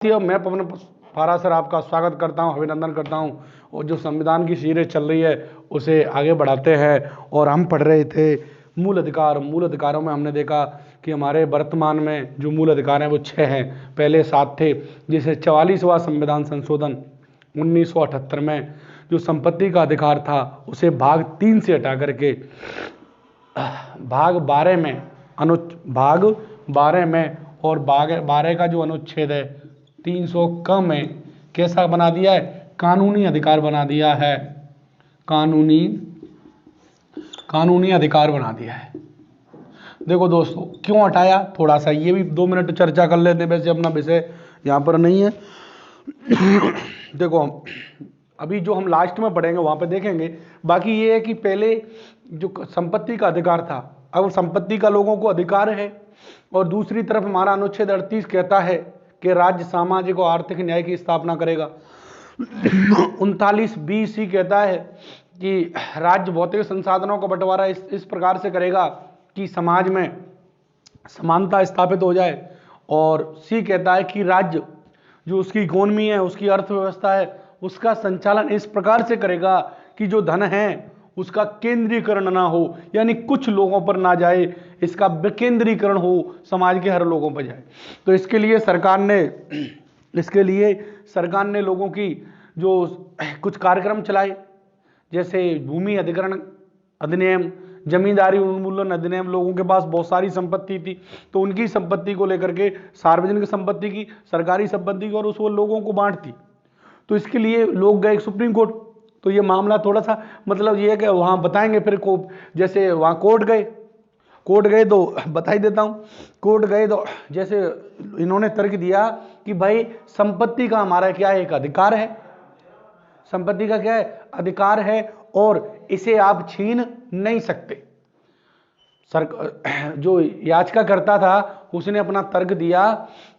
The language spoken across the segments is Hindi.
मैं पवन फारा सर आपका स्वागत करता हूं, अभिनंदन करता हूं। और जो संविधान की सीरीज चल रही है उसे आगे बढ़ाते हैं। और हम पढ़ रहे थे मूल अधिकार। मूल अधिकारों में हमने देखा कि हमारे वर्तमान में जो मूल अधिकार हैं वो 6 हैं, पहले 7 थे। जैसे 44वां संविधान संशोधन 1978 में जो संपत्ति का अधिकार था उसे भाग 3 से हटा करके भाग 12 में भाग 12 में और भाग 12 का जो अनुच्छेद है 300 क में कैसा बना दिया है? कानूनी अधिकार बना दिया है। कानूनी अधिकार बना दिया है। देखो दोस्तों, क्यों हटाया, थोड़ा सा ये भी 2 मिनट चर्चा कर लेते हैं। वैसे अपना विषय यहाँ पर नहीं है। देखो अभी जो हम लास्ट में पढ़ेंगे वहां पे देखेंगे। बाकी ये है कि पहले जो संपत्ति का अधिकार था, अब संपत्ति का लोगों को अधिकार है। और दूसरी तरफ हमारा अनुच्छेद 38 कहता है कि राज्य सामाजिक और आर्थिक न्याय की स्थापना करेगा। 39(b)(c) कहता है कि राज्य भौतिक संसाधनों का बंटवारा इस प्रकार से करेगा कि समाज में समानता स्थापित हो जाए। और सी कहता है कि राज्य जो उसकी इकोनॉमी है, उसकी अर्थव्यवस्था है, उसका संचालन इस प्रकार से करेगा कि जो धन है उसका केंद्रीकरण ना हो, यानी कुछ लोगों पर ना जाए, इसका विकेंद्रीकरण हो, समाज के हर लोगों पर जाए। तो इसके लिए सरकार ने लोगों की जो कुछ कार्यक्रम चलाए, जैसे भूमि अधिग्रहण अधिनियम, जमींदारी उन्मूलन अधिनियम। लोगों के पास बहुत सारी संपत्ति थी तो उनकी संपत्ति को लेकर के सार्वजनिक संपत्ति की, सरकारी संपत्ति की, और उसको लोगों को बांट दी। तो इसके लिए लोग गए सुप्रीम कोर्ट। तो ये मामला थोड़ा सा मतलब ये है कि वहां बताएंगे फिर को, जैसे वहां कोर्ट गए तो बता ही देता हूं। कोर्ट गए तो जैसे इन्होंने तर्क दिया कि भाई संपत्ति का हमारा क्या है, एक अधिकार है। संपत्ति का क्या है? अधिकार है, और इसे आप छीन नहीं सकते। जो याचिकाकर्ता था उसने अपना तर्क दिया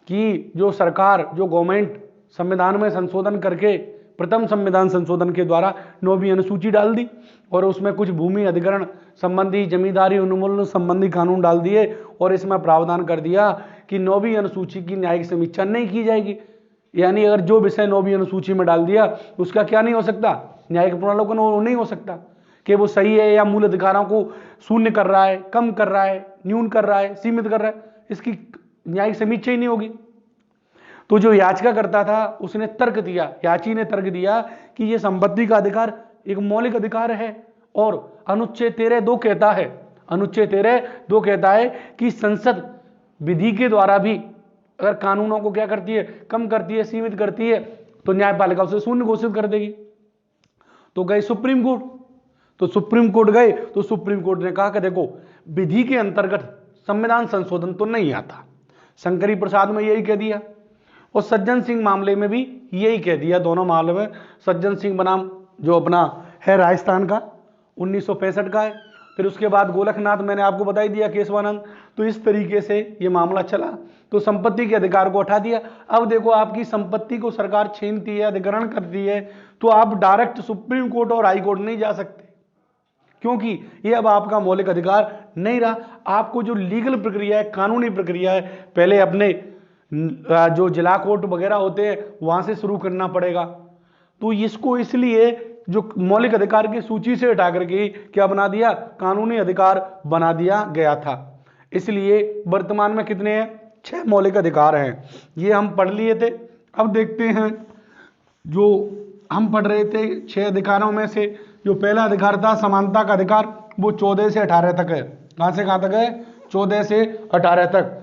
कि जो सरकार, जो गवर्नमेंट संविधान में संशोधन करके प्रथम संविधान संशोधन के द्वारा 9वीं अनुसूची डाल दी और उसमें कुछ भूमि अधिग्रहण संबंधी, जमींदारी उन्मूलन संबंधी कानून डाल दिए और इसमें प्रावधान कर दिया कि 9वीं अनुसूची की न्यायिक समीक्षा नहीं की जाएगी। यानी अगर जो विषय 9वीं अनुसूची में डाल दिया उसका क्या नहीं हो सकता? न्यायिक पुनर्विलोकन नहीं हो सकता कि वो सही है या मूल अधिकारों को शून्य कर रहा है, कम कर रहा है, न्यून कर रहा है, सीमित कर रहा है, इसकी न्यायिक समीक्षा ही नहीं होगी। तो जो याचिका करता था उसने तर्क दिया, याची ने तर्क दिया कि ये संपत्ति का अधिकार एक मौलिक अधिकार है। और अनुच्छेद 13(2) कहता है, अनुच्छेद 13(2) कहता है कि संसद विधि के द्वारा भी अगर कानूनों को क्या करती है, कम करती है, सीमित करती है, तो न्यायपालिका उसे शून्य घोषित कर देगी। तो गए सुप्रीम कोर्ट। तो सुप्रीम कोर्ट गए तो सुप्रीम कोर्ट ने कहा कि देखो विधि के अंतर्गत संविधान संशोधन तो नहीं आता। शंकरी प्रसाद में यही कह दिया और सज्जन सिंह मामले में भी यही कह दिया। दोनों मामले में सज्जन सिंह बनाम जो अपना है राजस्थान का 1965 का है। फिर उसके बाद गोलखनाथ, मैंने आपको बता ही दिया, केशवानंद। तो इस तरीके से ये मामला चला तो संपत्ति के अधिकार को हटा दिया। अब देखो आपकी संपत्ति को सरकार छीनती है, अधिग्रहण करती है, तो आप डायरेक्ट सुप्रीम कोर्ट और हाई कोर्ट नहीं जा सकते, क्योंकि ये अब आपका मौलिक अधिकार नहीं रहा। आपको जो लीगल प्रक्रिया है, कानूनी प्रक्रिया है, पहले अपने जो जिला कोर्ट वगैरह होते हैं वहां से शुरू करना पड़ेगा। तो इसको इसलिए जो मौलिक अधिकार की सूची से हटा करके क्या बना दिया? कानूनी अधिकार बना दिया गया था। इसलिए वर्तमान में कितने हैं? 6 मौलिक अधिकार हैं। ये हम पढ़ लिए थे। अब देखते हैं जो हम पढ़ रहे थे 6 अधिकारों में से जो पहला अधिकार था समानता का अधिकार, वो 14 से 18 तक है। कहां से कहां तक है? 14 से 18 तक।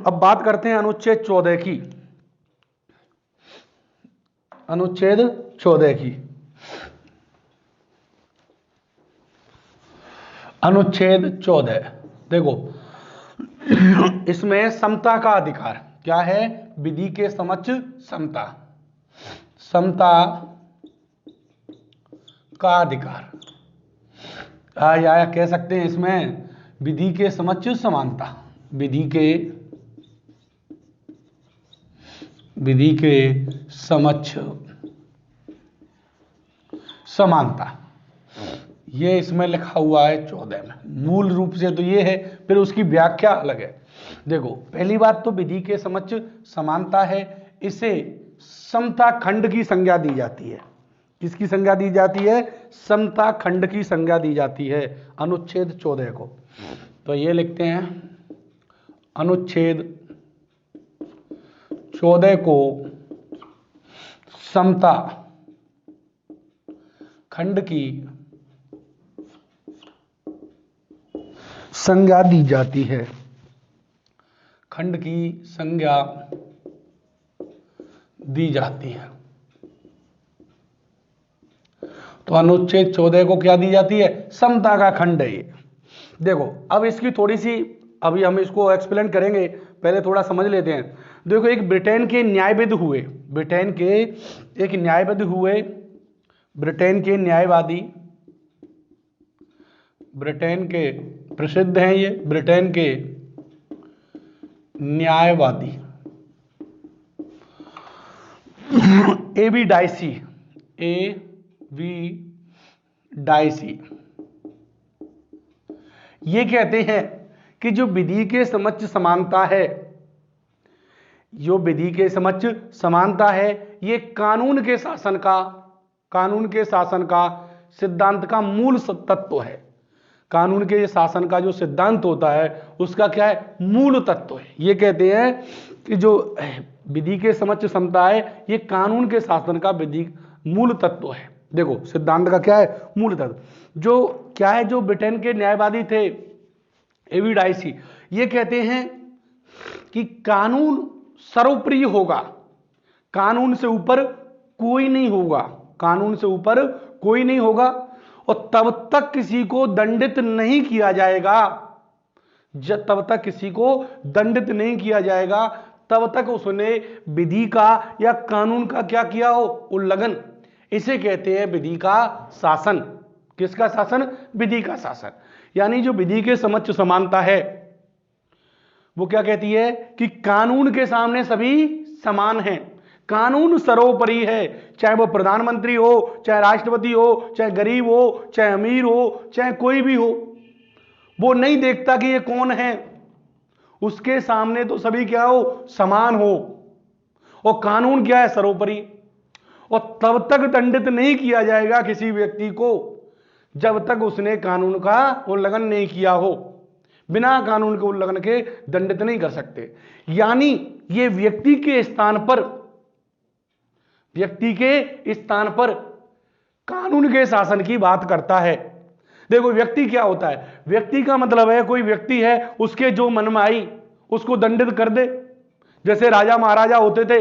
अब बात करते हैं अनुच्छेद 14 की। अनुच्छेद 14 की। अनुच्छेद 14 देखो, इसमें समता का अधिकार क्या है? विधि के समक्ष समता, समता का अधिकार, या कह सकते हैं इसमें विधि के समक्ष समानता, विधि के समक्ष समानता, ये इसमें लिखा हुआ है 14 में। मूल रूप से तो ये है, फिर उसकी व्याख्या अलग है। देखो पहली बात तो विधि के समक्ष समानता है, इसे समता खंड की संज्ञा दी जाती है। किसकी संज्ञा दी जाती है? समता खंड की संज्ञा दी जाती है अनुच्छेद 14 को। तो ये लिखते हैं अनुच्छेद 14 को समता खंड की संज्ञा दी जाती है, खंड की संज्ञा दी जाती है। तो अनुच्छेद 14 को क्या दी जाती है? समता का खंड है ये। देखो अब इसकी थोड़ी सी, अभी हम इसको एक्सप्लेन करेंगे, पहले थोड़ा समझ लेते हैं। देखो एक ब्रिटेन के न्यायविद हुए, ब्रिटेन के एक न्यायविद हुए, ब्रिटेन के न्यायवादी, ब्रिटेन के प्रसिद्ध हैं ये, ब्रिटेन के न्यायवादी एबी डाइसी, ए.वी. डाइसी, ये कहते हैं कि जो विधि के समक्ष समानता है, जो विधि के समक्ष समानता है, ये कानून के शासन का, कानून के शासन का सिद्धांत का मूल तत्व है। कानून के शासन का जो सिद्धांत होता है उसका क्या है? मूल तत्व है। ये कहते हैं कि जो विधि के समक्ष समता है ये कानून के शासन का विधि मूल तत्व है। देखो सिद्धांत का क्या है? मूल तत्व। जो क्या है, जो ब्रिटेन के न्यायवादी थे एबी डाइसी, ये कहते हैं कि कानून सर्वोपरि होगा, कानून से ऊपर कोई नहीं होगा, कानून से ऊपर कोई नहीं होगा, और तब तक किसी को दंडित नहीं किया जाएगा, जब तब तक किसी को दंडित नहीं किया जाएगा तब तक उसने विधि का या कानून का क्या किया हो? उल्लंघन। इसे कहते हैं विधि का शासन। किसका शासन? विधि का शासन। यानी जो विधि के समक्ष समानता है वो क्या कहती है कि कानून के सामने सभी समान हैं, कानून सर्वोपरि है, चाहे वो प्रधानमंत्री हो, चाहे राष्ट्रपति हो, चाहे गरीब हो, चाहे अमीर हो, चाहे कोई भी हो, वो नहीं देखता कि ये कौन है, उसके सामने तो सभी क्या हो? समान हो। और कानून क्या है? सर्वोपरि। और तब तक दंडित नहीं किया जाएगा किसी व्यक्ति को जब तक उसने कानून का उल्लंघन नहीं किया हो। बिना कानून के उल्लंघन के दंडित नहीं कर सकते। यानी ये व्यक्ति के स्थान पर, व्यक्ति के स्थान पर कानून के शासन की बात करता है। देखो व्यक्ति क्या होता है? व्यक्ति का मतलब है कोई व्यक्ति है, उसके जो मन में आई उसको दंडित कर दे। जैसे राजा महाराजा होते थे,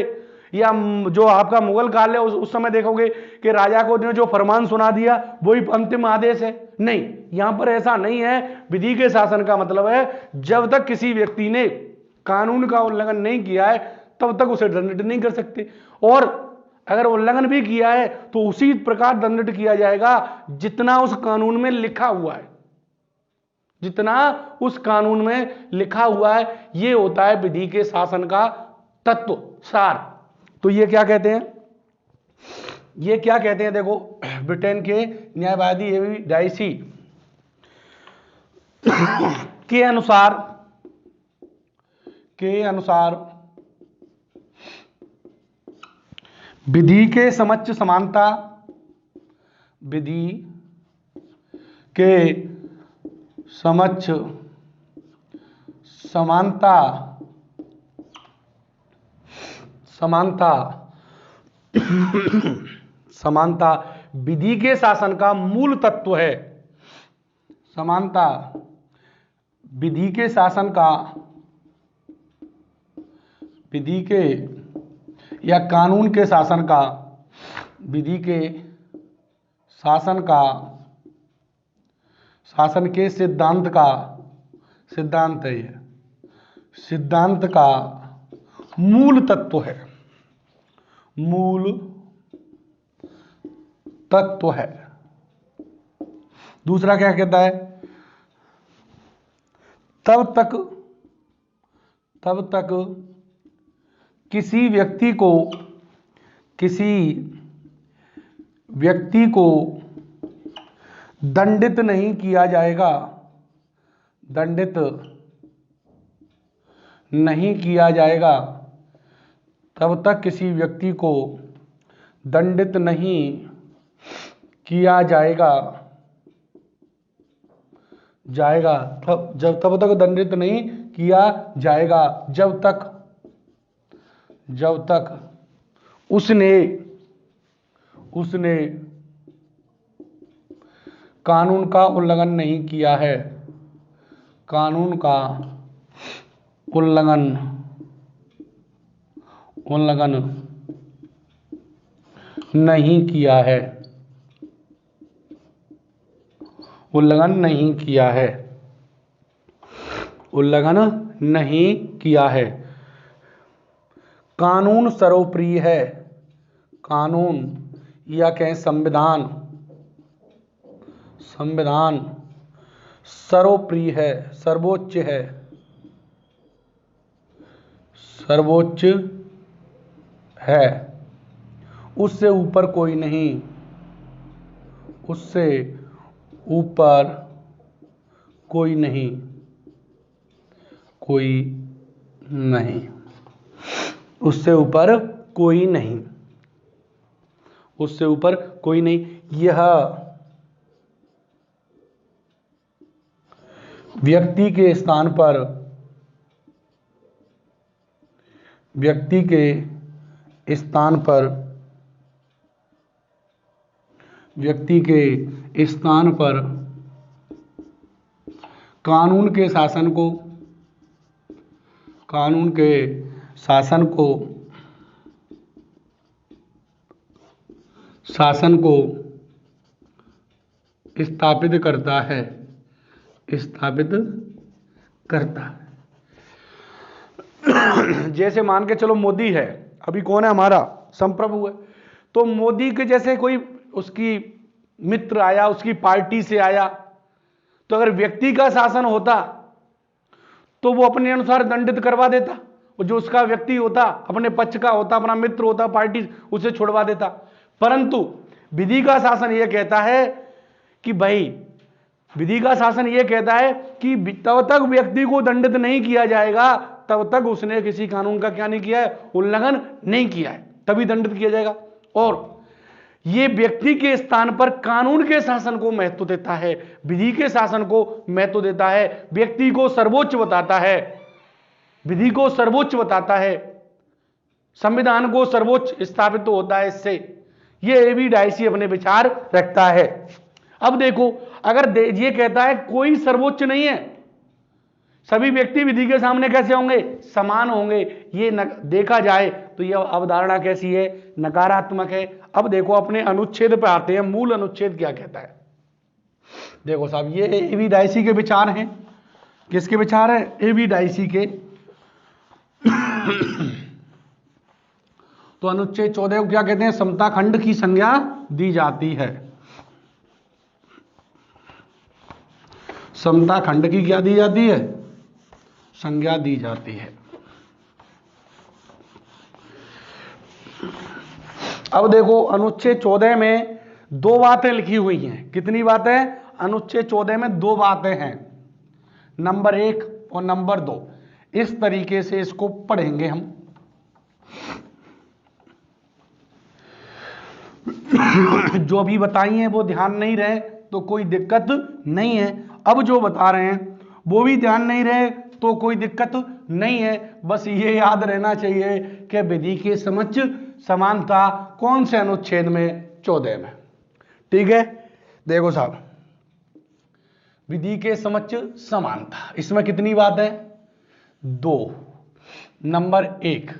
या जो आपका मुगल काल है उस समय देखोगे कि राजा को जो फरमान सुना दिया वही अंतिम आदेश है। नहीं, यहां पर ऐसा नहीं है। विधि के शासन का मतलब है जब तक किसी व्यक्ति ने कानून का उल्लंघन नहीं किया है तब तक उसे दंडित नहीं कर सकते, और अगर उल्लंघन भी किया है तो उसी प्रकार दंडित किया जाएगा जितना उस कानून में लिखा हुआ है, जितना उस कानून में लिखा हुआ है। ये होता है विधि के शासन का तत्व, सार। तो ये क्या कहते हैं? ये क्या कहते हैं? देखो ब्रिटेन के न्यायवादी एबी डाइसी के अनुसार विधि के समक्ष समानता, विधि के समक्ष समानता, समानता विधि के शासन का मूल तत्व है। समानता विधि के शासन का, विधि के या कानून के शासन का, विधि के शासन का, शासन के सिद्धांत का, सिद्धांत है ये, सिद्धांत का मूल तत्व है, मूल तत्व है। दूसरा क्या कहता है? तब तक किसी व्यक्ति को दंडित नहीं किया जाएगा, दंडित नहीं किया जाएगा तब तक किसी व्यक्ति को दंडित नहीं किया जाएगा तब तक दंडित नहीं किया जाएगा जब तक उसने कानून का उल्लंघन नहीं किया है, कानून का उल्लंघन नहीं किया है, उल्लंघन नहीं किया है, उल्लंघन नहीं किया है। कानून सर्वोपरि है, कानून या कहें संविधान सर्वोपरि है, सर्वोच्च है, सर्वोच्च है, उससे ऊपर कोई नहीं, उससे ऊपर कोई नहीं, उससे ऊपर कोई नहीं, उससे ऊपर कोई नहीं। यह व्यक्ति के स्थान पर कानून के शासन को स्थापित करता है, जैसे मान के चलो मोदी है, अभी कौन है हमारा संप्रभु है, तो मोदी के जैसे कोई उसकी मित्र आया, उसकी पार्टी से आया, तो अगर व्यक्ति का शासन होता तो वो अपने अनुसार दंडित करवा देता, और जो उसका व्यक्ति होता, अपने पक्ष का होता, अपना मित्र होता, पार्टी, उसे छुड़वा देता। परंतु विधि का शासन यह कहता है कि भाई, विधि का शासन यह कहता है कि तब तक व्यक्ति को दंडित नहीं किया जाएगा तब तक उसने किसी कानून का क्या नहीं किया है, उल्लंघन नहीं किया है, तभी दंडित किया जाएगा। और ये व्यक्ति के स्थान पर कानून के शासन को महत्व देता है, विधि के शासन को महत्व देता है, व्यक्ति को सर्वोच्च बताता है, विधि को सर्वोच्च बताता है, संविधान को सर्वोच्च स्थापित तो होता है इससे। ये एबी डायसी अपने विचार रखता है। अब देखो, अगर ये कहता है कोई सर्वोच्च नहीं है, सभी व्यक्ति विधि के सामने कैसे होंगे, समान होंगे, ये देखा जाए तो यह अवधारणा कैसी है, नकारात्मक है। अब देखो अपने अनुच्छेद पे आते हैं, मूल अनुच्छेद क्या कहता है। देखो साहब, ये एबी डायसी के विचार हैं। किसके विचार है, एबी डायसी के। तो अनुच्छेद 14 को क्या कहते हैं, समता खंड की संज्ञा दी जाती है, समता खंड की क्या दी जाती है, संज्ञा दी जाती है। अब देखो अनुच्छेद 14 में दो बातें लिखी हुई हैं। कितनी बातें, अनुच्छेद 14 में दो बातें हैं, नंबर 1 और नंबर 2। इस तरीके से इसको पढ़ेंगे हम। जो अभी बताई हैं वो ध्यान नहीं रहे तो कोई दिक्कत नहीं है, अब जो बता रहे हैं वो भी ध्यान नहीं रहे तो कोई दिक्कत नहीं है। बस ये याद रहना चाहिए कि विधि के समक्ष समानता कौन से अनुच्छेद में, 14 में। ठीक है, देखो साहब, विधि के समक्ष समानता, इसमें कितनी बात है, 2। नंबर 1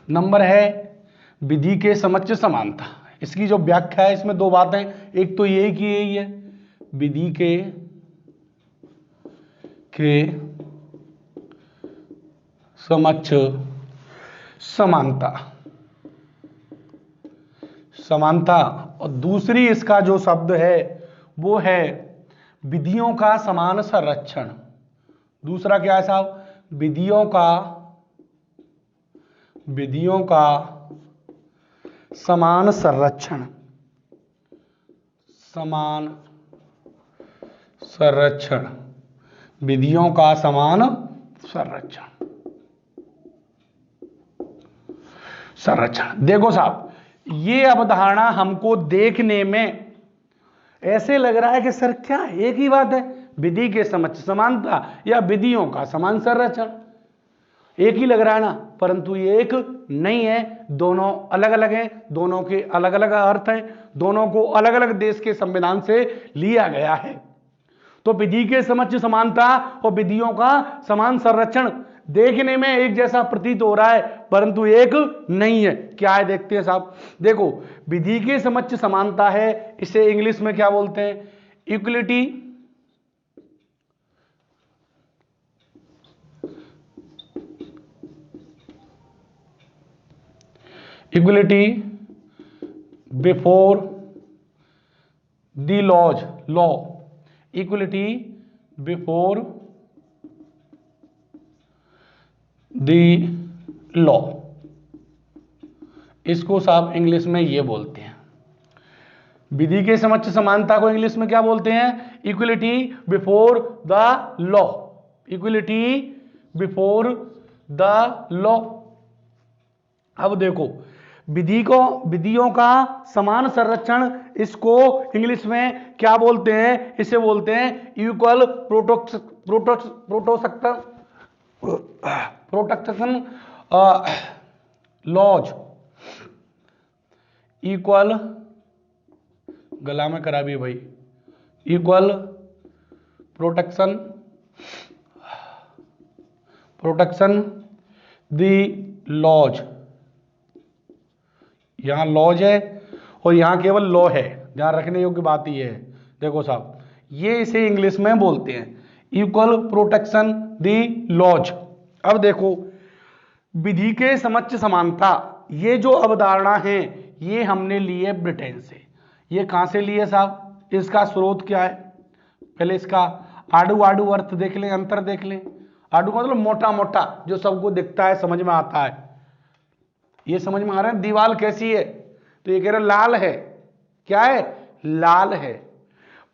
नंबर है विधि के समक्ष समानता। इसकी जो व्याख्या है इसमें दो बातें, एक तो यही की यही है, विधि के समक्ष समानता, और दूसरी इसका जो शब्द है वो है विधियों का समान संरक्षण। दूसरा क्या है साहब, विधियों का समान संरक्षण, विधियों का समान संरक्षण। संरक्षण। देखो साहब, ये अवधारणा हमको देखने में ऐसे लग रहा है कि सर क्या एक ही बात है, विधि के समक्ष समानता या विधियों का समान संरक्षण, एक ही लग रहा है ना, परंतु ये एक नहीं है, दोनों अलग अलग हैं, दोनों के अलग अलग अर्थ हैं, दोनों को अलग अलग देश के संविधान से लिया गया है। तो विधि के समक्ष समानता और विधियों का समान संरक्षण देखने में एक जैसा प्रतीत हो रहा है, परंतु एक नहीं है। क्या है देखते हैं साहब। देखो, विधि के समक्ष समानता है, इसे इंग्लिश में क्या बोलते हैं, equality. Equality before the laws, law, equality before the law, इसको साहब इंग्लिश में ये बोलते हैं। विधि के समक्ष समानता को इंग्लिश में क्या बोलते हैं, equality before the law, equality before the law. अब देखो, विधियों का समान संरक्षण, इसको इंग्लिश में क्या बोलते हैं, इसे बोलते हैं इक्वल प्रोटेक्शन लॉज, इक्वल, गला में करा भी भाई, इक्वल प्रोटेक्शन द लॉज। यहां लॉज है और यहां केवल लॉ है, ध्यान रखने योग्य बात ये है। देखो साहब, ये इसे इंग्लिश में बोलते हैं इक्वल प्रोटेक्शन द लॉज। अब देखो, विधि के समक्ष समानता, ये जो अवधारणा है ये हमने ली है ब्रिटेन से। ये कहां से ली है साहब, इसका स्रोत क्या है, पहले इसका आडू आडू अर्थ देख लें, अंतर देख लें। आडू मतलब मोटा मोटा, जो सबको दिखता है, समझ में आता है। ये समझ में आ रहा है, दीवार कैसी है, तो ये कह रहे लाल है, क्या है, लाल है,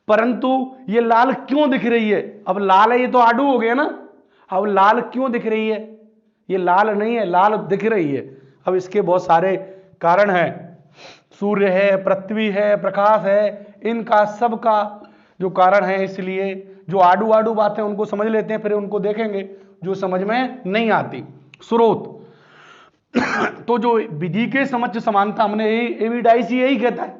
परंतु ये लाल क्यों दिख रही है, अब लाल है ये तो आडू हो गया ना, अब लाल क्यों दिख रही है, ये लाल नहीं है, लाल दिख रही है। अब इसके बहुत सारे कारण हैं, सूर्य है, पृथ्वी है, प्रकाश है, इनका सबका जो कारण है, इसलिए जो आडू आडू बातें उनको समझ लेते हैं, फिर उनको देखेंगे जो समझ में नहीं आती। स्रोत तो जो विधि के समक्ष समानता, हमने एविडाइसी यही कहता है,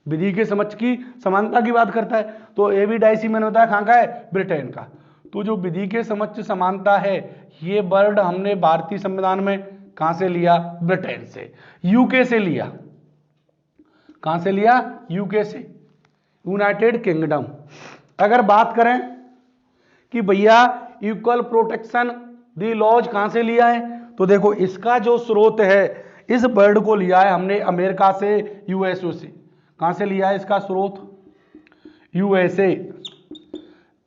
विधि के समक्ष की समानता की बात करता है, तो एविडाइसी मैंने बताया कहां का है, ब्रिटेन का। तो जो विधि के समक्ष समानता है, ये वर्ड हमने भारतीय संविधान में कहां से लिया, ब्रिटेन से, यूके से लिया। कहां से लिया, यूके से, यूनाइटेड किंगडम। अगर बात करें कि भैया इक्वल प्रोटेक्शन द लॉज कहां से लिया है, तो देखो इसका जो स्रोत है, इस वर्ड को लिया है हमने अमेरिका से, यूएसए से। कहां से लिया है इसका स्रोत, यूएसए,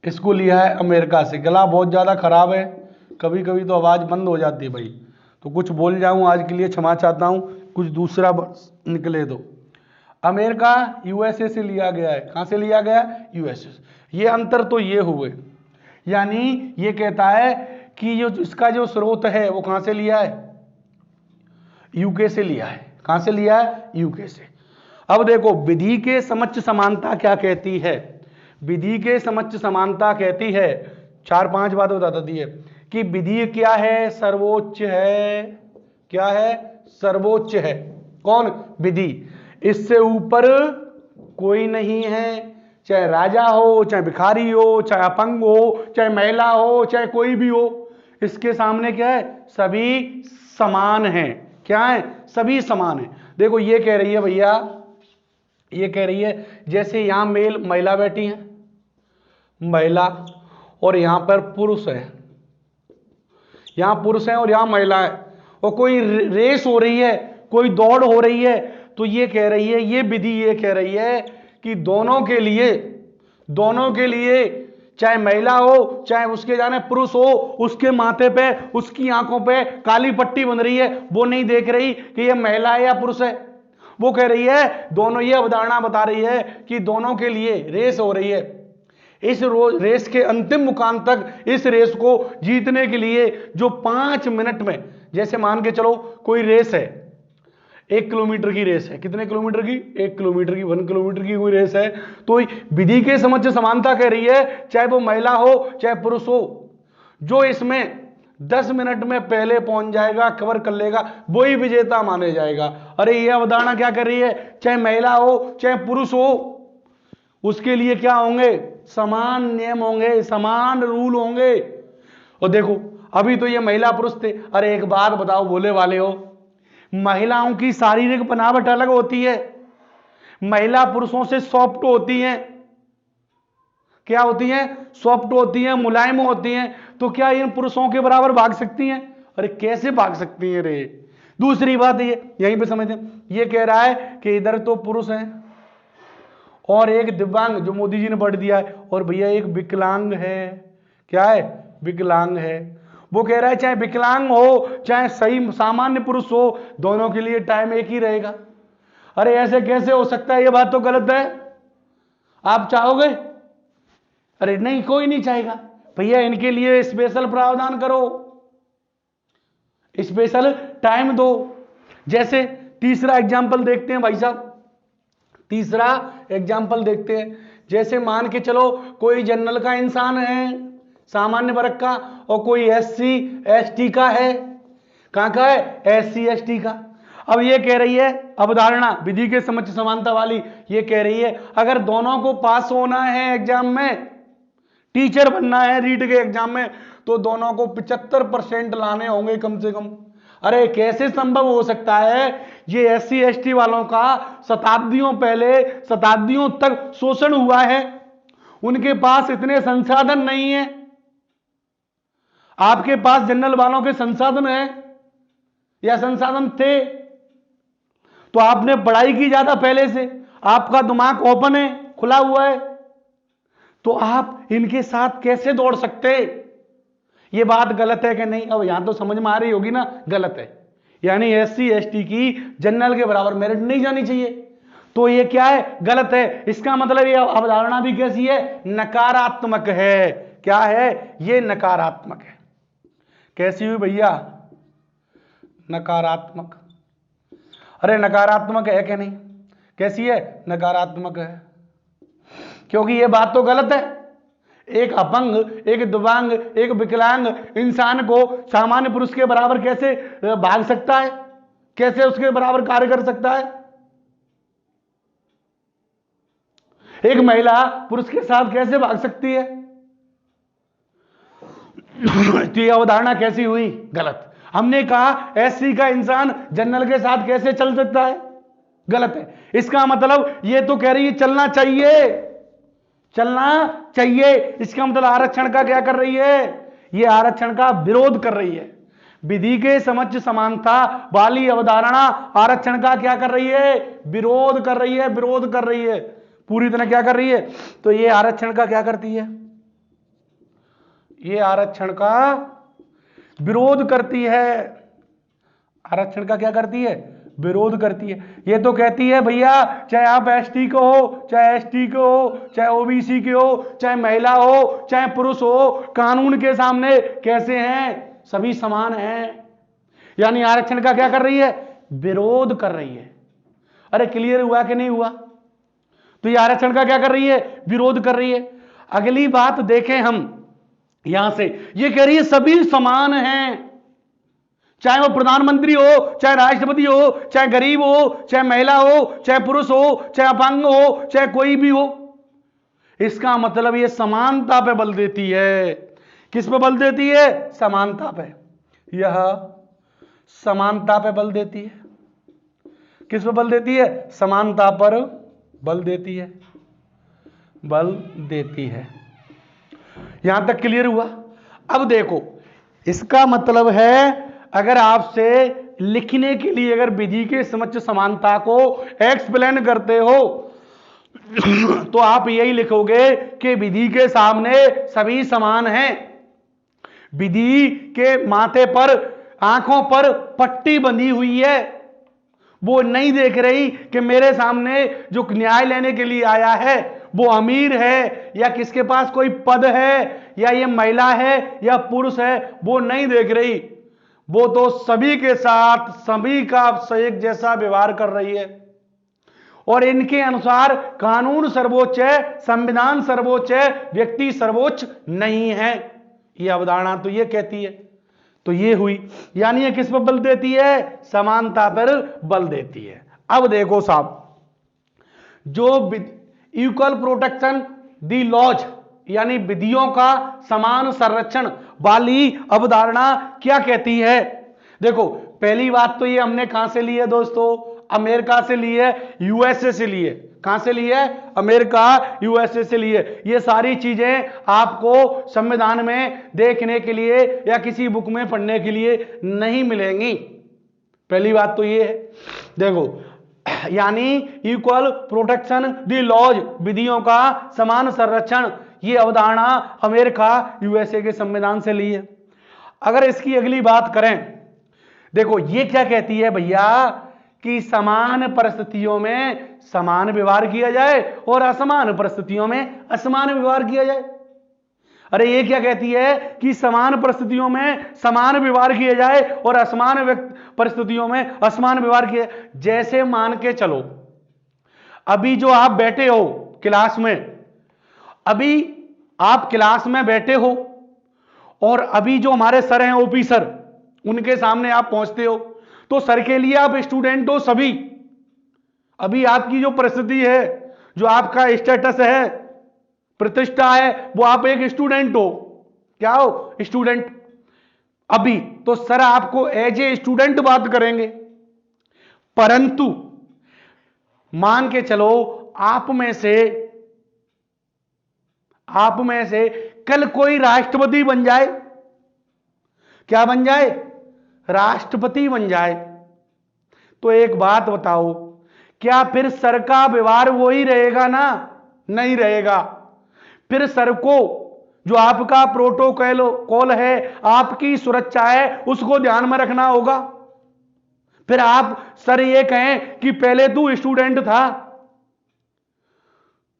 इसको लिया है अमेरिका से। गला बहुत ज्यादा खराब है, कभी कभी तो आवाज बंद हो जाती है भाई, तो कुछ बोल जाऊं आज के लिए क्षमा चाहता हूं, कुछ दूसरा निकले तो। अमेरिका यूएसए से लिया गया है। कहां से लिया गया, यूएसए। ये अंतर तो ये हुए, यानी ये कहता है कि जो इसका जो स्रोत है वो कहां से लिया है, यूके से लिया है। कहां से लिया है, यूके से। अब देखो, विधि के समक्ष समानता क्या कहती है, विधि के समक्ष समानता कहती है, 4-5 बातें बता दी है कि विधि क्या है, सर्वोच्च है। क्या है, सर्वोच्च है। कौन, विधि, इससे ऊपर कोई नहीं है, चाहे राजा हो, चाहे भिखारी हो, चाहे अपंग हो, चाहे महिला हो, चाहे कोई भी हो, इसके सामने क्या है, सभी समान हैं। क्या है, सभी समान हैं। देखो ये कह रही है भैया, ये कह रही है जैसे यहां मेल महिला बैठी है, महिला, और यहां पर पुरुष है, यहां पुरुष है और यहां महिला है, और कोई रेस हो रही है, कोई दौड़ हो रही है, तो ये कह रही है, ये विधि ये कह रही है कि दोनों के लिए चाहे महिला हो चाहे उसके जाने पुरुष हो, उसके माथे पे, उसकी आंखों पे काली पट्टी बन रही है, वो नहीं देख रही कि ये महिला है या पुरुष है। वो कह रही है दोनों, ये अवधारणा बता रही है कि दोनों के लिए रेस हो रही है। इस रेस के अंतिम मुकाम तक, इस रेस को जीतने के लिए जो 5 मिनट में, जैसे मान के चलो कोई रेस है, 1 किलोमीटर की रेस है। कितने किलोमीटर की? 1 किलोमीटर की, 1 किलोमीटर की कोई रेस है। तो विधि के समक्ष समानता कह रही है, चाहे वो महिला हो चाहे पुरुष हो, जो इसमें 10 मिनट में पहले पहुंच जाएगा, कवर कर लेगा, वही विजेता माने जाएगा। अरे ये अवधारणा क्या कर रही है? चाहे महिला हो चाहे पुरुष हो, उसके लिए क्या होंगे? समान नियम होंगे, समान रूल होंगे। और देखो अभी तो ये महिला पुरुष थे। अरे एक बात बताओ भोले वाले हो, महिलाओं की शारीरिक बनावट अलग होती है, महिला पुरुषों से सॉफ्ट होती हैं। क्या होती हैं? सॉफ्ट होती हैं, मुलायम होती हैं। तो क्या इन पुरुषों के बराबर भाग सकती हैं? अरे कैसे भाग सकती हैं रे? दूसरी बात ये यहीं पे समझते हैं, ये कह रहा है कि इधर तो पुरुष हैं और एक दिव्यांग, जो मोदी जी ने पढ़ दिया है, और भैया एक विकलांग है। क्या है? विकलांग है। वो कह रहा है चाहे विकलांग हो चाहे सही सामान्य पुरुष हो, दोनों के लिए टाइम एक ही रहेगा। अरे ऐसे कैसे हो सकता है? ये बात तो गलत है। आप चाहोगे? अरे नहीं, कोई नहीं चाहेगा। भैया इनके लिए स्पेशल प्रावधान करो, स्पेशल टाइम दो। जैसे तीसरा एग्जाम्पल देखते हैं भाई साहब, तीसरा एग्जाम्पल देखते हैं। जैसे मान के चलो कोई जनरल का इंसान है, सामान्य वर्ग का, और कोई SC ST का है। कहां का है? SC ST का। अब ये कह रही है अवधारणा विधि के समक्ष समानता वाली, ये कह रही है अगर दोनों को पास होना है एग्जाम में, टीचर बनना है रीट के एग्जाम में, तो दोनों को 75% लाने होंगे कम से कम। अरे कैसे संभव हो सकता है? ये SC ST वालों का शताब्दियों पहले, शताब्दियों तक शोषण हुआ है, उनके पास इतने संसाधन नहीं है। आपके पास जनरल वालों के संसाधन है या संसाधन थे, तो आपने पढ़ाई की ज्यादा पहले से, आपका दिमाग ओपन है, खुला हुआ है, तो आप इनके साथ कैसे दौड़ सकते? ये बात गलत है कि नहीं? अब यहां तो समझ में आ रही होगी ना, गलत है। यानी SC ST की जनरल के बराबर मेरिट नहीं जानी चाहिए, तो ये क्या है? गलत है। इसका मतलब ये अवधारणा भी कैसी है? नकारात्मक है। क्या है? ये नकारात्मक है। कैसी हुई भैया? नकारात्मक। अरे नकारात्मक है कि नहीं? कैसी है? नकारात्मक है, क्योंकि ये बात तो गलत है। एक अपंग, एक दिव्यांग, एक विकलांग इंसान को सामान्य पुरुष के बराबर कैसे भाग सकता है? कैसे उसके बराबर कार्य कर सकता है? एक महिला पुरुष के साथ कैसे भाग सकती है? तो ये अवधारणा कैसी हुई? गलत। हमने कहा SC का इंसान जनरल के साथ कैसे चल सकता है? गलत है। इसका मतलब ये तो कह रही है चलना चाहिए, चलना चाहिए। इसका मतलब आरक्षण का क्या कर रही है? ये आरक्षण का विरोध कर रही है। विधि के समक्ष समानता वाली अवधारणा आरक्षण का क्या कर रही है? विरोध कर रही है, विरोध कर रही है, पूरी तरह क्या कर रही है? तो ये आरक्षण का क्या करती है? ये आरक्षण का विरोध करती है। आरक्षण का क्या करती है? विरोध करती है। ये तो कहती है भैया चाहे आप ST को हो, चाहे ST को हो, चाहे OBC के हो, चाहे महिला हो, चाहे पुरुष हो, कानून के सामने कैसे हैं? सभी समान हैं। यानी आरक्षण का क्या कर रही है? विरोध कर रही है। अरे क्लियर हुआ कि नहीं हुआ? तो ये आरक्षण का क्या कर रही है? विरोध कर रही है। अगली बात देखें हम यहां से, ये कह रही है सभी समान हैं, चाहे वो प्रधानमंत्री हो, चाहे राष्ट्रपति हो, चाहे गरीब हो, चाहे महिला हो, चाहे पुरुष हो, चाहे अपंग हो, चाहे कोई भी हो। इसका मतलब ये समानता पे बल देती है। किस पे बल देती है? समानता पे। यह समानता पे बल देती है। किस पे बल देती है? समानता पर बल देती है, बल देती है। यहां तक क्लियर हुआ? अब देखो, इसका मतलब है अगर आपसे लिखने के लिए अगर विधि के समक्ष समानता को एक्सप्लेन करते हो तो आप यही लिखोगे कि विधि के सामने सभी समान हैं। विधि के माथे पर, आंखों पर पट्टी बंधी हुई है, वो नहीं देख रही कि मेरे सामने जो न्याय लेने के लिए आया है वो अमीर है या किसके पास कोई पद है, या ये महिला है या पुरुष है, वो नहीं देख रही। वो तो सभी के साथ सभी का एक जैसा व्यवहार कर रही है और इनके अनुसार कानून सर्वोच्च है, संविधान सर्वोच्च है, व्यक्ति सर्वोच्च नहीं है। यह अवधारणा तो यह कहती है। तो ये हुई, यानी ये किस पर बल देती है? समानता पर बल देती है। अब देखो साहब, जो इक्वल प्रोटेक्शन दी लॉज यानी विधियों का समान संरक्षण वाली अवधारणा क्या कहती है? देखो, पहली बात तो ये हमने कहां से ली है दोस्तों? अमेरिका से ली है, यूएसए से ली है। कहां से ली है? अमेरिका, यूएसए से ली है। ये सारी चीजें आपको संविधान में देखने के लिए या किसी बुक में पढ़ने के लिए नहीं मिलेंगी। पहली बात तो ये है। देखो, यानी इक्वल प्रोटेक्शन द लॉज, विधियों का समान संरक्षण, ये अवधारणा अमेरिका, यूएसए के संविधान से ली है। अगर इसकी अगली बात करें, देखो ये क्या कहती है भैया कि समान परिस्थितियों में समान व्यवहार किया जाए और असमान परिस्थितियों में असमान व्यवहार किया जाए। अरे ये क्या कहती है कि समान परिस्थितियों में समान व्यवहार किया जाए और असमान परिस्थितियों में असमान व्यवहार किया। जैसे मान के चलो, अभी जो आप बैठे हो क्लास में, अभी आप क्लास में बैठे हो और अभी जो हमारे सर हैं ऑफिसर, उनके सामने आप पहुंचते हो, तो सर के लिए आप स्टूडेंट हो सभी। अभी आपकी जो परिस्थिति है, जो आपका स्टेटस है, प्रतिष्ठा है, वो आप एक स्टूडेंट हो। क्या हो? स्टूडेंट। अभी तो सर आपको एज ए स्टूडेंट बात करेंगे, परंतु मान के चलो आप में से कल कोई राष्ट्रपति बन जाए। क्या बन जाए? राष्ट्रपति बन जाए। तो एक बात बताओ, क्या फिर सर का व्यवहार वही रहेगा ना? नहीं रहेगा। फिर सर को जो आपका प्रोटोकॉल है, आपकी सुरक्षा है, उसको ध्यान में रखना होगा। फिर आप सर ये कहें कि पहले तू स्टूडेंट था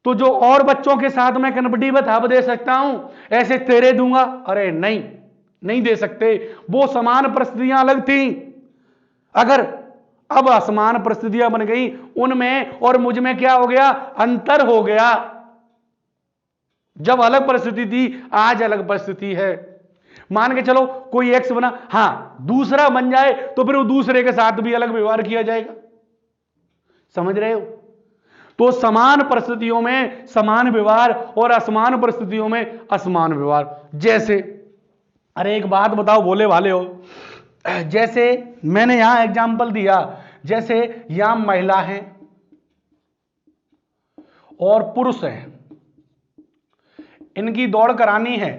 तो जो और बच्चों के साथ मैं कन्वर्टिबल था दे सकता हूं, ऐसे तेरे दूंगा। अरे नहीं, नहीं दे सकते। वो समान परिस्थितियां अलग थी। अगर अब असमान परिस्थितियां बन गई, उनमें और मुझ में क्या हो गया? अंतर हो गया। जब अलग परिस्थिति थी, आज अलग परिस्थिति है। मान के चलो कोई एक्स बना, हां दूसरा बन जाए तो फिर वो दूसरे के साथ भी अलग व्यवहार किया जाएगा। समझ रहे हो? तो समान परिस्थितियों में समान व्यवहार और असमान परिस्थितियों में असमान व्यवहार। जैसे, अरे एक बात बताओ भोले भाले हो, जैसे मैंने यहां एग्जाम्पल दिया, जैसे यहां महिला है और पुरुष है, इनकी दौड़ करानी है।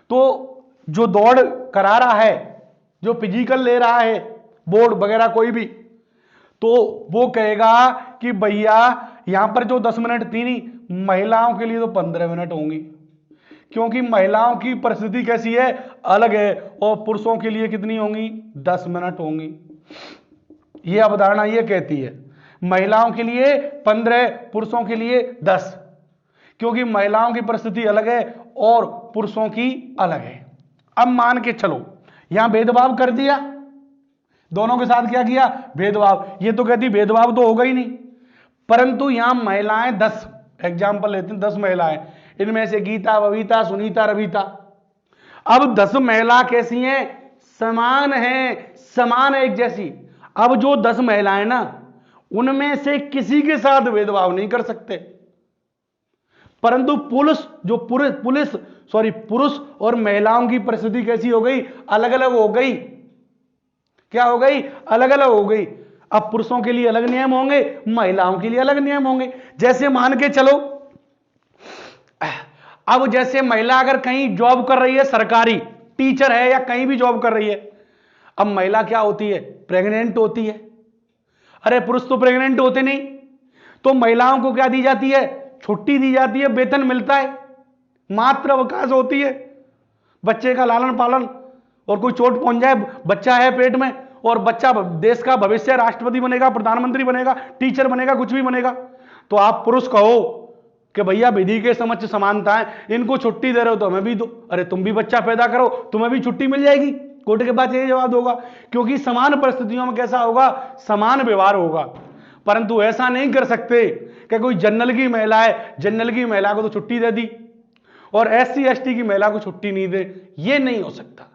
तो जो दौड़ करा रहा है, जो फिजिकल ले रहा है, बोर्ड वगैरह कोई भी, तो वो कहेगा कि भैया यहां पर जो 10 मिनट थी नहीं, महिलाओं के लिए तो 15 मिनट होंगी, क्योंकि महिलाओं की परिस्थिति कैसी है? अलग है। और पुरुषों के लिए कितनी होंगी? 10 मिनट होंगी। यह अवधारणा यह कहती है महिलाओं के लिए 15, पुरुषों के लिए 10, क्योंकि महिलाओं की परिस्थिति अलग है और पुरुषों की अलग है। अब मान के चलो यहां भेदभाव कर दिया, दोनों के साथ क्या किया? भेदभाव। ये तो कहती भेदभाव तो होगा ही नहीं, परंतु यहां महिलाएं 10, एग्जाम्पल लेते हैं 10 महिलाएं, इनमें से गीता, बबीता, सुनीता, रविता। अब 10 महिला कैसी हैं? समान हैं, समान एक जैसी। अब जो 10 महिलाएं ना, उनमें से किसी के साथ भेदभाव नहीं कर सकते, परंतु पुरुष और महिलाओं की परिस्थिति कैसी हो गई? अलग अलग हो गई। क्या हो गई? अलग अलग हो गई। अब पुरुषों के लिए अलग नियम होंगे, महिलाओं के लिए अलग नियम होंगे। जैसे मान के चलो, अब जैसे महिला अगर कहीं जॉब कर रही है, सरकारी टीचर है या कहीं भी जॉब कर रही है, अब महिला क्या होती है? प्रेग्नेंट होती है। अरे पुरुष तो प्रेग्नेंट होते नहीं, तो महिलाओं को क्या दी जाती है? छुट्टी दी जाती है, वेतन मिलता है, मातृ अवकाश होती है, बच्चे का लालन पालन, और कोई चोट पहुंच जाए, बच्चा है पेट में और बच्चा देश का भविष्य, राष्ट्रपति बनेगा, प्रधानमंत्री बनेगा, टीचर बनेगा, कुछ भी बनेगा, तो आप पुरुष कहो कि भैया विधि के समक्ष समानता है, इनको छुट्टी दे रहे हो तो हमें भी दो। अरे तुम भी बच्चा पैदा करो, तुम्हें भी छुट्टी मिल जाएगी, कोर्ट के पास यही जवाब होगा, क्योंकि समान परिस्थितियों में कैसा होगा, समान व्यवहार होगा। परंतु ऐसा नहीं कर सकते कि कोई जनरल की महिला है, जनरल की महिला को तो छुट्टी दे दी और SC ST की महिला को छुट्टी नहीं दे, ये नहीं हो सकता।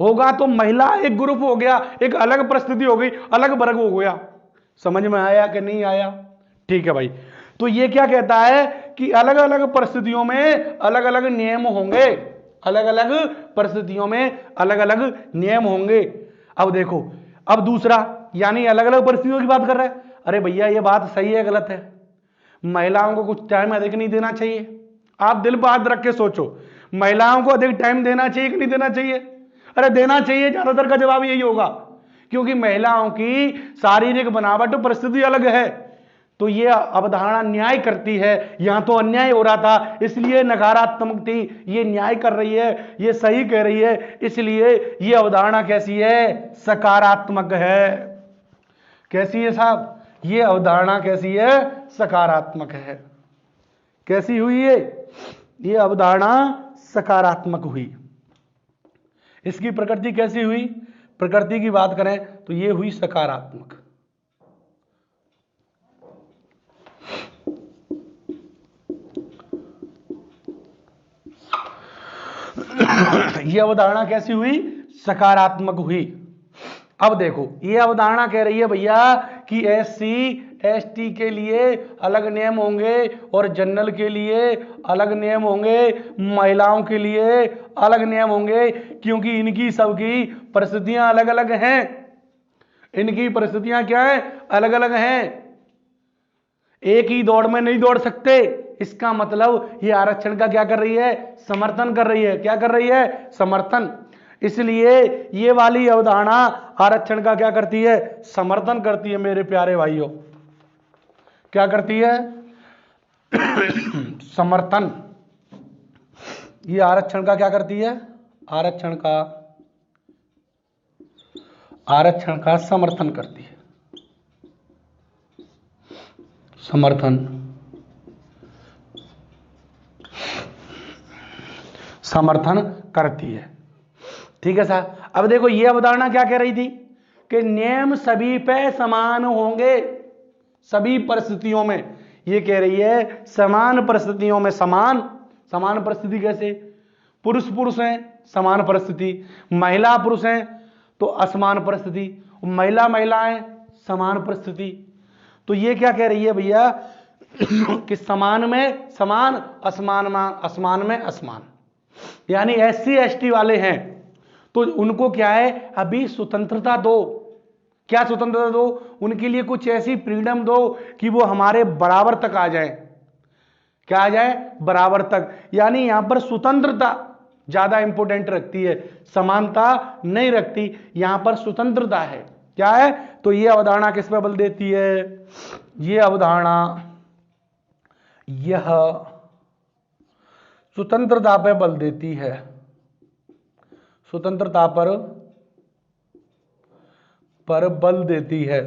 होगा तो महिला एक ग्रुप हो गया, एक अलग परिस्थिति हो गई, अलग वर्ग हो गया। समझ में आया कि नहीं आया? ठीक है भाई। तो ये क्या कहता है कि अलग अलग परिस्थितियों में अलग अलग नियम होंगे, अलग अलग परिस्थितियों में अलग अलग नियम होंगे। अब देखो, अब दूसरा, यानी अलग अलग परिस्थितियों की बात कर रहा है। अरे भैया ये बात सही है गलत है? महिलाओं को कुछ टाइम अधिक नहीं देना चाहिए? आप दिल बात रख के सोचो, महिलाओं को अधिक टाइम देना चाहिए कि नहीं देना चाहिए? अरे देना चाहिए, ज्यादातर का जवाब यही होगा, क्योंकि महिलाओं की शारीरिक बनावट परिस्थिति अलग है। तो ये अवधारणा न्याय करती है, यहां तो अन्याय हो रहा था इसलिए नकारात्मक थी, ये न्याय कर रही है, ये सही कह रही है, इसलिए ये अवधारणा कैसी है, सकारात्मक है। कैसी है साहब? ये अवधारणा कैसी है, सकारात्मक है। कैसी हुई ये अवधारणा सकारात्मक हुई। इसकी प्रकृति कैसी हुई? प्रकृति की बात करें तो ये हुई सकारात्मक। ये अवधारणा कैसी हुई, सकारात्मक हुई। अब देखो, ये अवधारणा कह रही है भैया कि SC ST के लिए अलग नियम होंगे और जनरल के लिए अलग नियम होंगे, महिलाओं के लिए अलग नियम होंगे, क्योंकि इनकी सबकी परिस्थितियां अलग अलग हैं। इनकी परिस्थितियां क्या है, अलग अलग हैं, एक ही दौड़ में नहीं दौड़ सकते। इसका मतलब ये आरक्षण का क्या कर रही है, समर्थन कर रही है। क्या कर रही है, समर्थन। इसलिए ये वाली अवधारणा आरक्षण का क्या करती है, समर्थन करती है मेरे प्यारे भाइयों। क्या करती है, समर्थन। ये आरक्षण का क्या करती है, आरक्षण का समर्थन करती है, समर्थन करती है। ठीक है साहब। अब देखो, ये अवधारणा क्या कह रही थी कि नियम सभी पे समान होंगे, सभी परिस्थितियों में। ये कह रही है समान परिस्थितियों में समान परिस्थिति कैसे, पुरुष हैं समान परिस्थिति, महिला पुरुष हैं तो असमान परिस्थिति, महिलाएं समान परिस्थिति। तो ये क्या कह रही है भैया कि समान में समान, असमान में असमान। यानी SC ST वाले हैं तो उनको क्या है, अभी स्वतंत्रता दो। क्या स्वतंत्रता दो, उनके लिए कुछ ऐसी फ्रीडम दो कि वो हमारे बराबर तक आ जाए। क्या आ जाए, बराबर तक। यानी यहां पर स्वतंत्रता ज्यादा इंपॉर्टेंट रखती है, समानता नहीं रखती, यहां पर स्वतंत्रता है। क्या है, तो ये अवधारणा किस पे बल देती है, ये अवधारणा यह स्वतंत्रता पे बल देती है, स्वतंत्रता पर बल देती है।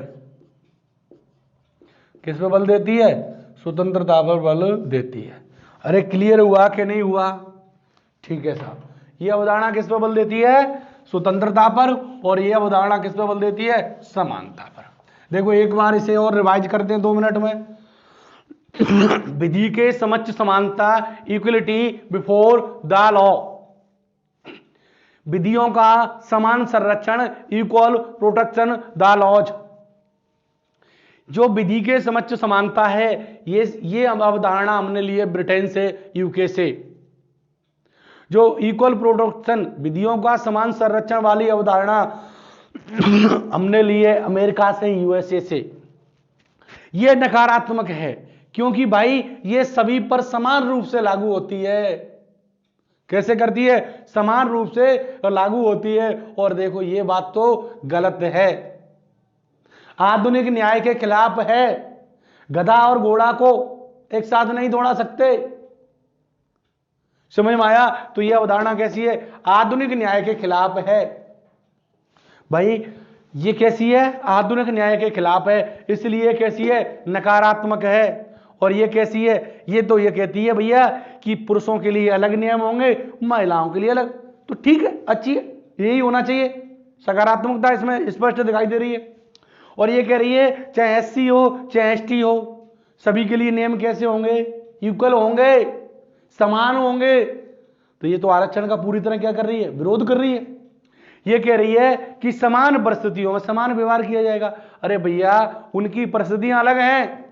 किस पे बल देती है, स्वतंत्रता पर बल देती है। अरे क्लियर हुआ कि नहीं हुआ? ठीक है साहब। ये अवधारणा किस पे बल देती है, स्वतंत्रता पर, और ये अवधारणा किस पे बल देती है, समानता पर। देखो एक बार इसे और रिवाइज करते हैं 2 मिनट में। विधि के समक्ष समानता, इक्वलिटी बिफोर द लॉ। विधियों का समान संरक्षण, इक्वल प्रोटेक्शन द लॉज। जो विधि के समक्ष समानता है, ये अवधारणा हमने ली है ब्रिटेन से, यूके से। जो इक्वल प्रोटेक्शन, विधियों का समान संरक्षण वाली अवधारणा हमने ली है अमेरिका से, USA से। यह नकारात्मक है क्योंकि भाई ये सभी पर समान रूप से लागू होती है। कैसे करती है, समान रूप से लागू होती है। और देखो ये बात तो गलत है, आधुनिक न्याय के खिलाफ है। गधा और घोड़ा को एक साथ नहीं दौड़ा सकते। समझ में आया? तो यह अवधारणा कैसी है, आधुनिक न्याय के खिलाफ है। भाई ये कैसी है, आधुनिक न्याय के खिलाफ है, इसलिए कैसी है, नकारात्मक है। और ये कैसी है, ये तो ये कहती है भैया कि पुरुषों के लिए अलग नियम होंगे, महिलाओं के लिए अलग। तो ठीक है, अच्छी है, यही होना चाहिए। सकारात्मकता इसमें स्पष्ट दिखाई दे रही है। और ये कह रही है चाहे एससी हो चाहे एसटी हो, सभी के लिए नियम कैसे होंगे? इक्वल होंगे, समान होंगे। तो ये तो आरक्षण का पूरी तरह क्या कर रही है? विरोध कर रही है। ये कह रही है कि समान परिस्थितियों में समान व्यवहार किया जाएगा। अरे भैया, उनकी परिस्थितियां अलग हैं,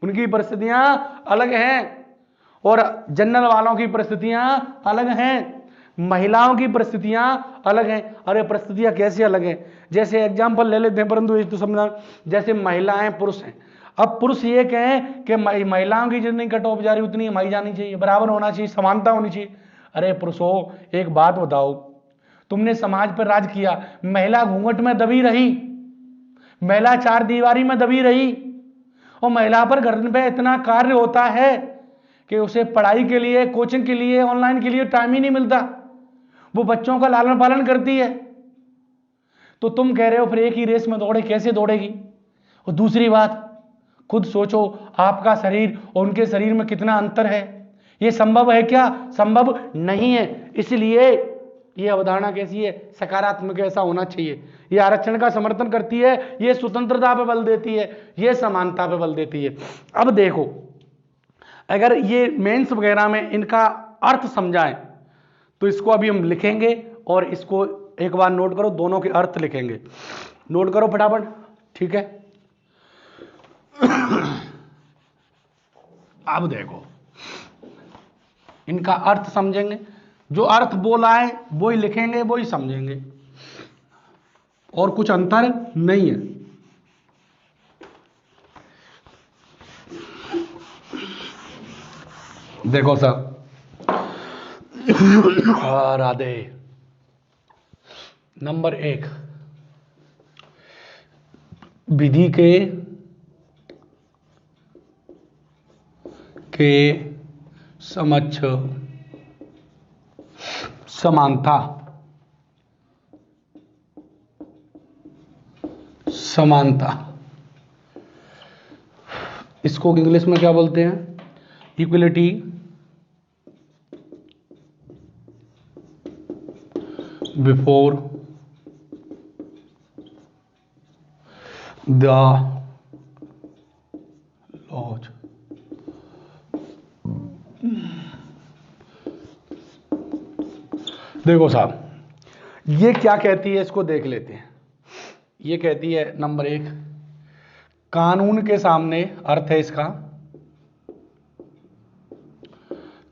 उनकी परिस्थितियां अलग हैं, और जनरल वालों की परिस्थितियां अलग हैं, महिलाओं की परिस्थितियां अलग हैं। अरे परिस्थितियां कैसे अलग हैं? जैसे एग्जांपल ले लेते हैं, परंतु ये तो संविधान, जैसे महिलाएं पुरुष हैं। अब पुरुष ये कहें कि महिलाओं की जितनी कट ऑफ जा रही उतनी हमारी जानी चाहिए, बराबर होना चाहिए, समानता होनी चाहिए। अरे पुरुषों, एक बात बताओ, तुमने समाज पर राज किया, महिला घूंघट में दबी रही, महिला चार दीवारी में दबी रही, और महिला पर घर पे इतना कार्य होता है कि उसे पढ़ाई के लिए, कोचिंग के लिए, ऑनलाइन के लिए टाइम ही नहीं मिलता, वो बच्चों का लालन पालन करती है। तो तुम कह रहे हो फिर एक ही रेस में दौड़े, कैसे दौड़ेगी? और दूसरी बात, खुद सोचो, आपका शरीर और उनके शरीर में कितना अंतर है। यह संभव है क्या? संभव नहीं है। इसलिए यह अवधारणा कैसी है? सकारात्मक ऐसा होना चाहिए। यह आरक्षण का समर्थन करती है, यह स्वतंत्रता पे बल देती है, यह समानता पे बल देती है। अब देखो, अगर ये मेंस वगैरह में इनका अर्थ समझाएं तो इसको अभी हम लिखेंगे, और इसको एक बार नोट करो, दोनों के अर्थ लिखेंगे। नोट करो फटाफट, ठीक है? अब देखो, इनका अर्थ समझेंगे, जो अर्थ बोला है वो ही लिखेंगे, वो ही समझेंगे, और कुछ अंतर नहीं है। देखो सर, राधे। नंबर 1, विधि के समक्ष समानता, समानता, इसको इंग्लिश में क्या बोलते हैं? Equality before the laws. देखो साहब, ये क्या कहती है, इसको देख लेते हैं। ये कहती है नंबर 1, कानून के सामने, अर्थ है इसका,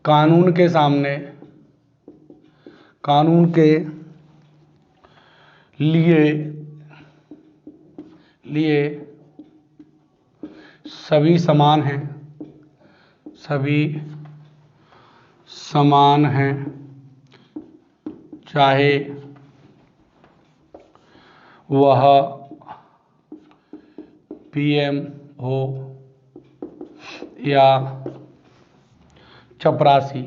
कानून के सामने, कानून के लिए सभी समान हैं, सभी समान हैं, चाहे वह पीएम हो या चपरासी,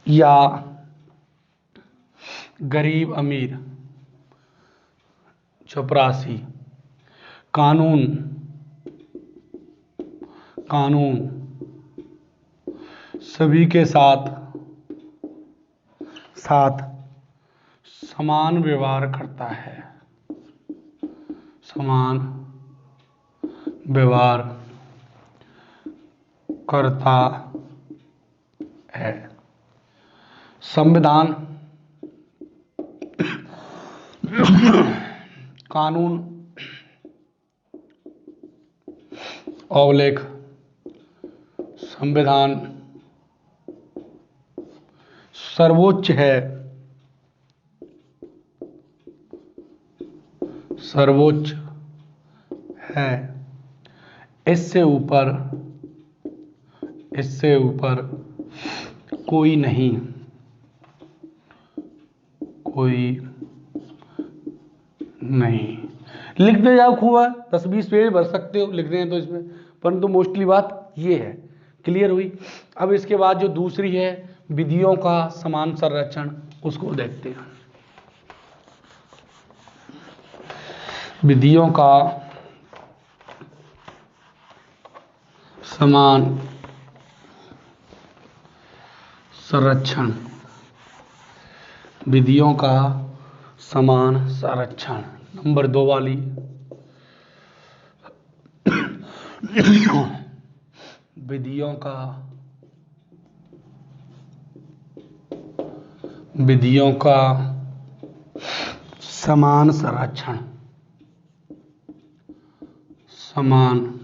या गरीब अमीर, चपरासी। कानून सभी के साथ समान व्यवहार करता है, समान व्यवहार करता है। संविधान कानून अवलेख संविधान सर्वोच्च है, सर्वोच्च है, इससे ऊपर कोई नहीं, लिखते जाओ खूब, 10-20 पेज भर सकते हो, लिखते हैं तो इसमें, परंतु मोस्टली बात ये है। क्लियर हुई? अब इसके बाद जो दूसरी है, विधियों का समान संरक्षण, उसको देखते हैं। विधियों का समान संरक्षण, विधियों का समान संरक्षण। नंबर 2 वाली विधियों का समान संरक्षण, समान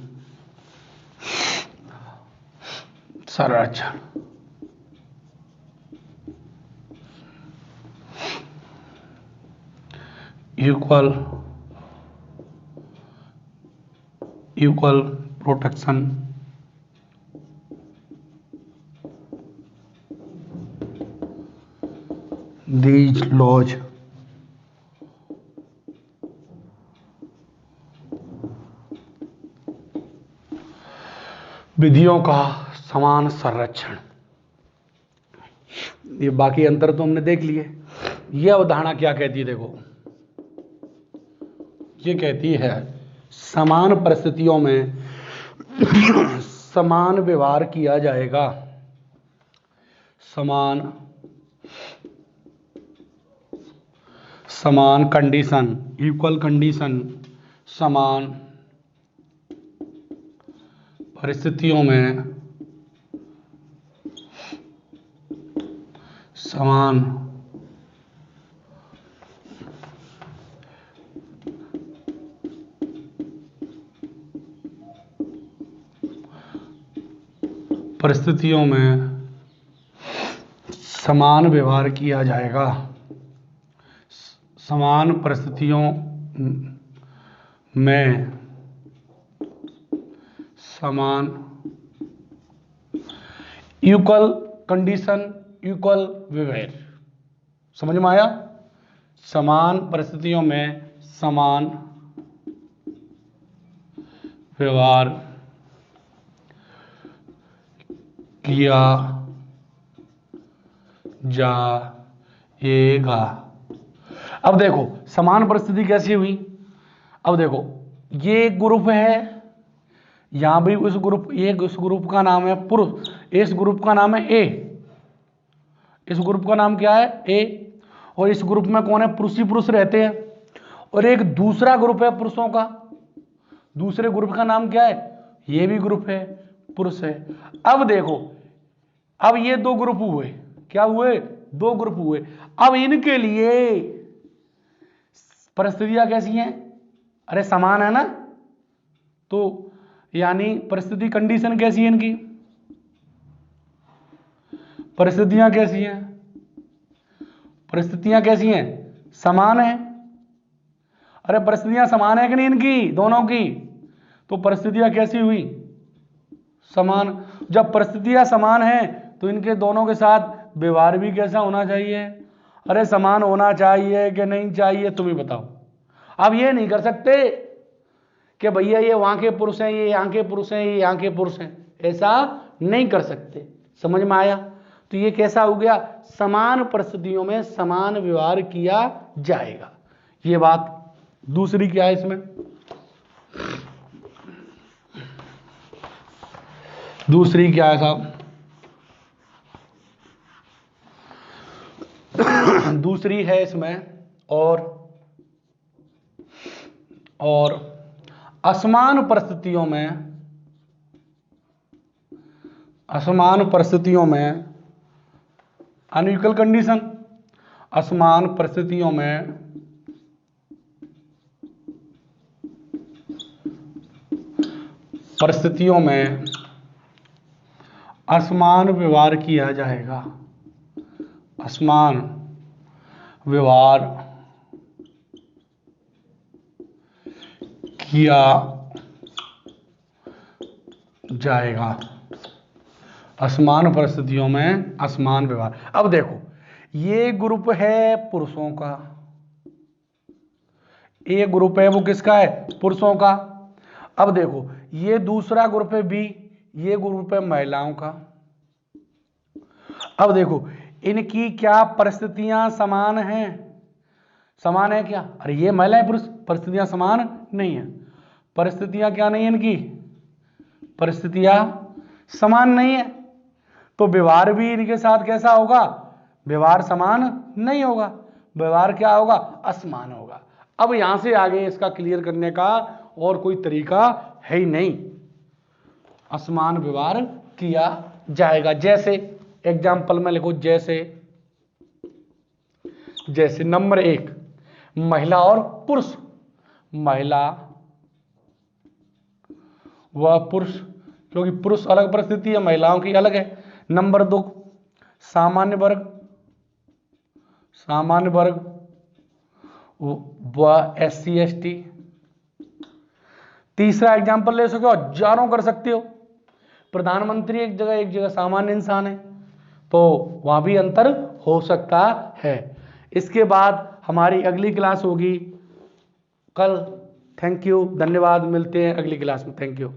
संरक्षण। इक्वल प्रोटेक्शन, these laws विधियों का समान संरक्षण। ये बाकी अंतर तो हमने देख लिए। यह अवधारणा क्या कहती है, देखो ये कहती है समान परिस्थितियों में समान व्यवहार किया जाएगा, समान कंडीशन, इक्वल कंडीशन, समान परिस्थितियों में समान परिस्थितियों में समान व्यवहार किया जाएगा, समान परिस्थितियों में समान इक्वल कंडीशन, इक्वल व्यवहार। समझ में आया? समान परिस्थितियों में समान व्यवहार किया जाएगा। अब देखो समान परिस्थिति कैसी हुई। अब देखो ये एक ग्रुप है, यहां भी उस ग्रुप, एक इस ग्रुप का नाम है पुरुष, इस ग्रुप का नाम है ए, इस ग्रुप का नाम क्या है ए, और इस ग्रुप में कौन है, पुरुष ही पुरुष रहते हैं। और एक दूसरा ग्रुप है पुरुषों का, दूसरे ग्रुप का नाम क्या है, ये भी ग्रुप है, पुरुष है। अब देखो अब ये दो ग्रुप हुए, क्या हुए, दो ग्रुप हुए। अब इनके लिए परिस्थितियां कैसी हैं, अरे समान है ना, तो यानी परिस्थिति कंडीशन कैसी है इनकी, परिस्थितियां कैसी हैं, परिस्थितियां कैसी हैं, समान है। अरे परिस्थितियां समान है कि नहीं इनकी दोनों की, तो परिस्थितियां कैसी हुई, समान। जब परिस्थितियां समान हैं तो इनके दोनों के साथ व्यवहार भी कैसा होना चाहिए, अरे समान होना चाहिए कि नहीं चाहिए, तुम ही बताओ। अब ये नहीं कर सकते कि भैया ये वहां के पुरुष हैं, ये यहाँ के पुरुष हैं, ये यहाँ के पुरुष हैं, ऐसा नहीं कर सकते। समझ में आया? तो ये कैसा हो गया, समान परिस्थितियों में समान व्यवहार किया जाएगा। ये बात। दूसरी क्या है इसमें, दूसरी क्या है साहब, दूसरी है इसमें और असमान परिस्थितियों में अनइक्वल कंडीशन, असमान परिस्थितियों में असमान व्यवहार किया जाएगा, असमान व्यवहार किया जाएगा, असमान परिस्थितियों में असमान व्यवहार। अब देखो ये ग्रुप है पुरुषों का, ये ग्रुप है वो किसका है, पुरुषों का। अब देखो ये दूसरा ग्रुप है बी, ये ग्रुप है महिलाओं का। अब देखो इनकी क्या परिस्थितियां समान हैं, समान है क्या, अरे ये महिलाएं पुरुष, परिस्थितियां समान नहीं है, परिस्थितियां क्या नहीं है इनकी, परिस्थितियां समान नहीं है। तो व्यवहार भी इनके साथ कैसा होगा, व्यवहार समान नहीं होगा, व्यवहार क्या होगा, असमान होगा। अब यहां से आगे इसका क्लियर करने का और कोई तरीका है ही नहीं, असमान व्यवहार किया जाएगा। जैसे एग्जाम्पल में लिखो, जैसे नंबर 1 महिला और पुरुष, महिला व पुरुष, क्योंकि पुरुष अलग परिस्थिति है, महिलाओं की अलग है। नंबर 2 सामान्य वर्ग व SC ST। तीसरा एग्जाम्पल ले सको, हजारों कर सकते हो, प्रधानमंत्री एक जगह सामान्य इंसान है, तो वहां भी अंतर हो सकता है। इसके बाद हमारी अगली क्लास होगी कल। थैंक यू, धन्यवाद, मिलते हैं अगली क्लास में। Thank you.